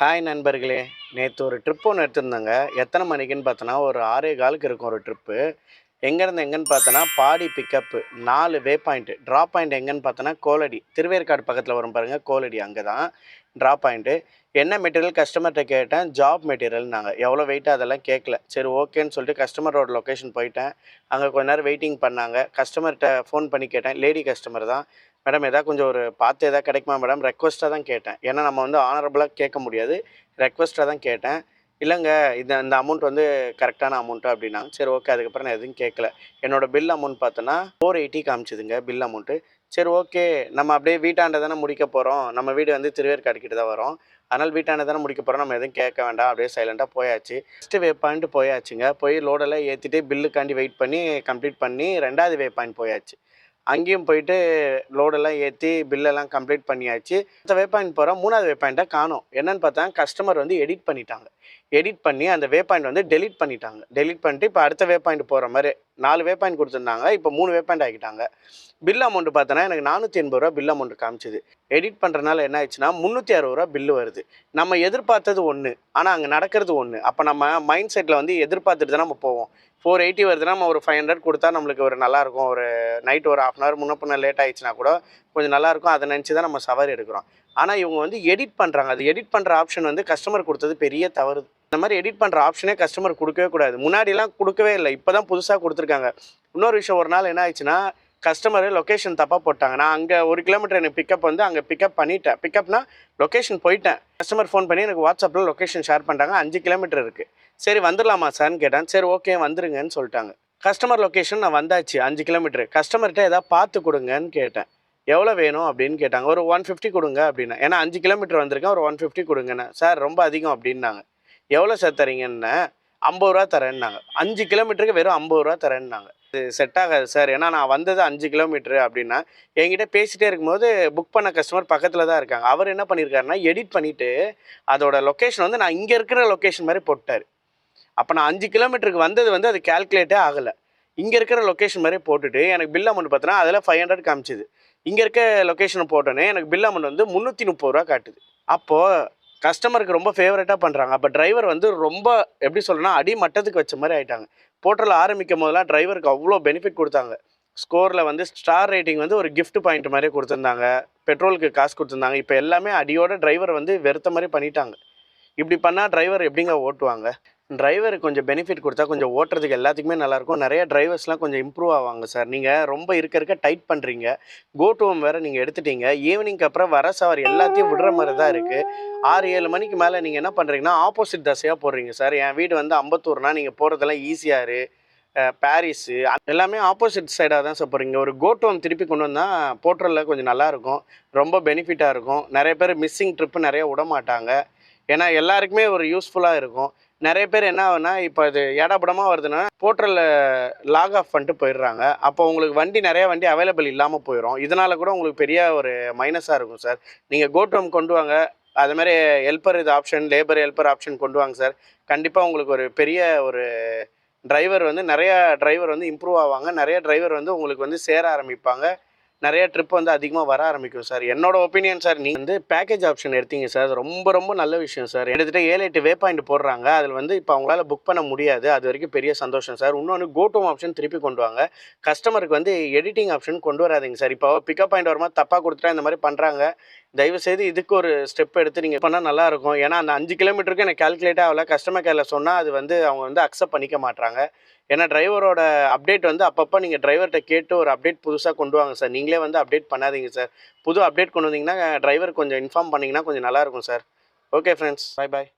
Hi நண்பர்களே! நேத்து ஒரு ட்ரிப் ஒண்ணு எடுத்திருந்தேங்க. எத்தன மணிக்குன்னு பார்த்தோன்னா, ஒரு 6:15க்கு இருக்கும் ஒரு ட்ரிப்பு. எங்கேருந்து எங்கேன்னு பார்த்தோன்னா, பாடி பிக்கப்பு 4 வே பாயிண்ட்டு. ட்ராப் பாயிண்ட் எங்கேன்னு பார்த்தோன்னா, கோலடி. திருவேற்காடு பக்கத்தில வரும் பாருங்க, கோலடி அங்க தான் ட்ராப் பாயிண்ட்டு. என்ன மெட்டீரியல் கஸ்டமர்ட்ட கேட்டேன். ஜாப் மெட்டீரியல்னாங்க. எவ்வளோ வெயிட் அதெல்லாம் கேட்கல. சரி ஓகேன்னு சொல்லிட்டு கஸ்டமரோட லொக்கேஷன் போயிட்டேன். அங்க கொஞ்ச நேரம் வெயிட்டிங் பண்ணாங்க. கஸ்டமர்ட்ட ஃபோன் பண்ணி கேட்டேன். லேடி கஸ்டமர் தான். மேடம் கொஞ்சம் ஒரு பார்த்து கிடைக்குமா மேடம்? ரெக்வெஸ்ட்டா தான் கேட்டேன். ஏன்னா நம்ம வந்து ஆனரபிளா கேட்க முடியாது. ரெக்வெஸ்ட்டா தான் கேட்டேன். இல்லங்க இந்த அமௌண்ட் வந்து கரெக்டான அமௌண்ட்டு அப்டின்னாங்க. சரி ஓகே. அதுக்கப்புறம் நான் எதுவும் கேட்கல. என்னோட பில் அமௌண்ட் பார்த்தோன்னா 480 காமிச்சுதுங்க பில் அமௌண்ட்டு. சரி ஓகே. நம்ம அப்படியே வீட்டாண்ட தானே முடிக்க போறோம். நம்ம வீடு வந்து திருவேற்காடு கிட்ட தான் வரும். அதனால வீட்டாண்ட தானே முடிக்க போறோம். நம்ம எதுவும் கேட்க வேண்டாம். அப்படியே சைலண்டா போயாச்சு. ஃபர்ஸ்ட் வே பாயிண்ட் போயாச்சுங்க. போய் லோடெல்லாம் ஏத்திட்டு பில்லுக்காண்டி வெயிட் பண்ணி கம்ப்ளீட் பண்ணி 2வது வே பாயிண்ட் போயாச்சு. அங்கேயும் போயிட்டு லோடெல்லாம் ஏற்றி பில்லெல்லாம் கம்ப்ளீட் பண்ணியாச்சு. அடுத்த வே பாயிண்ட் போகிறோம். 3வது வே பாயிண்ட்டை காணோம். என்னன்னு பார்த்தா கஸ்டமர் வந்து எடிட் பண்ணிட்டாங்க. எடிட் பண்ணி அந்த வே பாயிண்ட் வந்து டெலீட் பண்ணிட்டாங்க. டெலீட் பண்ணிட்டு இப்போ அடுத்த வே பாயிண்ட் போகிற மாதிரி 4 வே பாயிண்ட் கொடுத்துருந்தாங்க. இப்போ 3 வே பாயிண்ட் ஆக்கிட்டாங்க. பில் அமௌண்ட் பார்த்தோன்னா எனக்கு ரூ. 480 பில் அமௌண்ட் காமிச்சுது. எடிட் பண்ணுறதுனால என்ன ஆயிடுச்சுன்னா ரூ. 360 பில்லு வருது. நம்ம எதிர்பார்த்தது ஒன்று, ஆனால் அங்கே நடக்கிறது ஒன்று. அப்போ நம்ம மைண்ட் செட்டில் வந்து எதிர்பார்த்துட்டு தான் நம்ம போவோம். 480 வருதுன்னா நம்ம ஒரு 500 கொடுத்தா நம்மளுக்கு ஒரு நல்லாயிருக்கும். ஒரு நைட் ஒரு ½ hour முன்ன பின்ன லேட் ஆயிடுச்சுன்னா கூட கொஞ்சம் நல்லாயிருக்கும். அதை நினச்சி தான் நம்ம சவாரி எடுக்கிறோம். ஆனால் இவங்க வந்து எடிட் பண்ணுறாங்க. அது எடிட் பண்ணுற ஆப்ஷன் வந்து கஸ்டமர் கொடுத்தது பெரிய தவறு. இந்த மாதிரி எடிட் பண்ணுற ஆப்ஷனே கஸ்டமர் கொடுக்கவே கூடாது. முன்னாடிலாம் கொடுக்கவே இல்லை. இப்போ தான் புதுசாக கொடுத்துருக்காங்க. இன்னொரு விஷயம், ஒரு நாள் என்ன ஆயிடுச்சுன்னா கஸ்டமர் லொக்கேஷன் தப்பாக போட்டாங்க. நான் அங்கே 1 கிலோமீட்டர் எனக்கு பிக்கப் வந்து அங்கே பிக்கப் பண்ணிட்டேன். பிக்கப்னா லொக்கேஷன் போயிட்டேன். கஸ்டமர் ஃபோன் பண்ணி எனக்கு வாட்ஸ்அப்பில் லொக்கேஷன் ஷேர் பண்ணிட்டாங்க. 5 கிலோமீட்டர் இருக்குது. சரி வந்துடலாமா சார்ன்னு கேட்டேன். சரி ஓகே வந்துருங்கன்னு சொல்லிட்டாங்க. கஸ்டமர் லொக்கேஷன் நான் வந்தாச்சு 5 கிலோமீட்டர். கஸ்டமர்கிட்ட ஏதாவது பார்த்து கொடுங்கன்னு கேட்டேன். எவ்வளோ வேணும் அப்படின்னு கேட்டாங்க. ஒரு 150 கொடுங்க அப்படின்னா. ஏன்னா 5 கிலோமீட்டர் வந்திருக்கேன், ஒரு 150 கொடுங்கண்ணே. சார் ரொம்ப அதிகம் அப்படின்னாங்க. எவ்வளோ சார் தரீங்கன்னு? 50 ரூபா தரேன்னாங்க. 5 கிலோமீட்டருக்கு வெறும் 50 ரூபா தரேன்னாங்க. இது செட் ஆகாது சார். ஏன்னா நான் வந்தது 5 கிலோமீட்டரு அப்படின்னா. என்கிட்ட பேசிகிட்டே இருக்கும்போது புக் பண்ண கஸ்டமர் பக்கத்தில் தான் இருக்காங்க. அவர் என்ன பண்ணியிருக்காருன்னா எடிட் பண்ணிவிட்டு அதோட லொக்கேஷன் வந்து நான் இங்கே இருக்கிற லொக்கேஷன் மாதிரி போட்டார். அப்போ நான் 5 கிலோமீட்டருக்கு வந்தது வந்து அது கேல்குலேட்டே ஆகலை. இங்கே இருக்கிற லொக்கேஷன் மாதிரி போட்டுட்டு எனக்கு பில் அமௌண்ட் பார்த்தோன்னா அதில் 500 காமிச்சிது. இங்கே இருக்க லொக்கேஷனை போட்டோன்னே எனக்கு பில் அமௌண்ட் வந்து 330 ரூபா காட்டுது. அப்போது கஸ்டமருக்கு ரொம்ப ஃபேவரட்டாக பண்ணுறாங்க. அப்போ டிரைவர் வந்து ரொம்ப எப்படி சொல்லணும்னா அடிமட்டத்துக்கு வச்ச மாதிரி ஆகிட்டாங்க. போர்ட்டல் ஆரம்பிக்கும் போதெல்லாம் டிரைவருக்கு அவ்வளோ பெனிஃபிட் கொடுத்தாங்க. ஸ்கோரில் வந்து ஸ்டார் ரேட்டிங் வந்து ஒரு கிஃப்ட் பாயிண்ட் மாதிரியே கொடுத்துருந்தாங்க. பெட்ரோலுக்கு காசு கொடுத்துருந்தாங்க. இப்போ எல்லாமே அடியோட டிரைவர் வந்து வெறுத்த மாதிரி பண்ணிட்டாங்க. இப்படி பண்ணால் டிரைவர் எப்படிங்க ஓட்டுவாங்க? டிரைவருக்கு கொஞ்சம் பெனிஃபிட் கொடுத்தா கொஞ்சம் ஓட்டுறதுக்கு எல்லாத்துக்குமே நல்லாயிருக்கும். நிறைய டிரைவர்ஸ்லாம் கொஞ்சம் இம்ப்ரூவ் ஆவாங்க சார். நீங்கள் ரொம்ப இருக்க டைட் பண்ணுறீங்க. கோ டு ஹோம் வேறு நீங்கள் எடுத்துட்டீங்க. ஈவினிங்க்கு அப்புறம் வர சவாரி எல்லாத்தையும் விடுற மாதிரி தான் இருக்குது. 6-7 மணிக்கு மேலே நீங்கள் என்ன பண்ணுறீங்கன்னா ஆப்போசிட் தசையாக போடுறீங்க சார். என் வீடு வந்து அம்பத்தூர்னா நீங்கள் போகிறதெல்லாம் ஈஸியாரு, பாரிஸு எல்லாமே ஆப்போசிட் சைடாக தான் சார் போகிறீங்க. ஒரு கோ டு ஹோம் திருப்பி கொண்டு வந்தால் போர்ட்டலில் கொஞ்சம் நல்லாயிருக்கும். ரொம்ப பெனிஃபிட்டாக இருக்கும். நிறைய பேர் மிஸ்ஸிங் ட்ரிப்பு நிறைய விட மாட்டாங்க. ஏன்னா எல்லாருக்குமே ஒரு யூஸ்ஃபுல்லாக இருக்கும். நிறைய பேர் என்ன ஆகுனா இப்போ அது ஏடாபுடமாக வருதுன்னா போர்ட்டலில் லாக் ஆஃப் பண்ணிட்டு போயிடுறாங்க. அப்போ உங்களுக்கு நிறைய வண்டி அவைலபிள் இல்லாமல் போயிடும். இதனால் கூட உங்களுக்கு பெரிய ஒரு மைனஸாக இருக்கும் சார். நீங்கள் கோ டு ஹோம் கொண்டு வாங்க. அதுமாதிரி ஹெல்ப்பர் இது ஆப்ஷன், லேபர் ஹெல்ப்பர் ஆப்ஷன் கொண்டு வாங்க சார். கண்டிப்பாக உங்களுக்கு ஒரு பெரிய ஒரு டிரைவர் வந்து நிறையா டிரைவர் வந்து இம்ப்ரூவ் ஆவாங்க. நிறைய டிரைவர் வந்து உங்களுக்கு வந்து சேர ஆரம்பிப்பாங்க. நிறைய ட்ரிப் வந்து அதிகமாக வர ஆரம்பிக்கும் சார். என்னோட ஒப்பீனியன் சார். நீங்கள் வந்து பேக்கேஜ் ஆப்ஷன் எடுத்தீங்க சார். அது ரொம்ப ரொம்ப நல்ல விஷயம் சார். கிட்டத்தட்ட 7-8 வே பாயிண்ட் போடுறாங்க. அதில் வந்து இப்போ அவங்களால புக் பண்ண முடியாது. அது வரைக்கும் பெரிய சந்தோஷம் சார். இன்னொன்று கோ டு ஹோம் ஆப்ஷன் திருப்பி கொண்டு வாங்க. கஸ்டமருக்கு வந்து எடிட்டிங் ஆப்ஷன் கொண்டு வராதிங்க சார். இப்போ பிக்கப் பாயிண்ட் வரும்போது தப்பாக கொடுத்துட்டா இந்த மாதிரி பண்ணுறாங்க. தயவுசெய்து இதுக்கு ஒரு ஸ்டெப் எடுத்து நீங்கள் பண்ணால் நல்லாயிருக்கும். ஏன்னா அந்த 5 கிலோமீட்டருக்கு எனக்கு கால்குலேட்டே ஆகலை. கஸ்டமர் கேரில் சொன்னால் அது வந்து அவங்க வந்து அக்செப்ட் பண்ணிக்க மாட்டாங்க. ஏன்னா டிரைவரோட அப்டேட் வந்து அப்பப்போ நீங்கள் டிரைவர்கிட்ட கேட்டு ஒரு அப்டேட் புதுசாக கொண்டு வாங்க சார். நீங்களே வந்து அப்டேட் பண்ணாதீங்க சார். புது அப்டேட் கொண்டு வந்தீங்கன்னா டிரைவர் கொஞ்சம் இன்ஃபார்ம் பண்ணிங்கன்னா கொஞ்சம் நல்லாயிருக்கும் சார். ஓகே ஃப்ரெண்ட்ஸ், பாய் பாய்.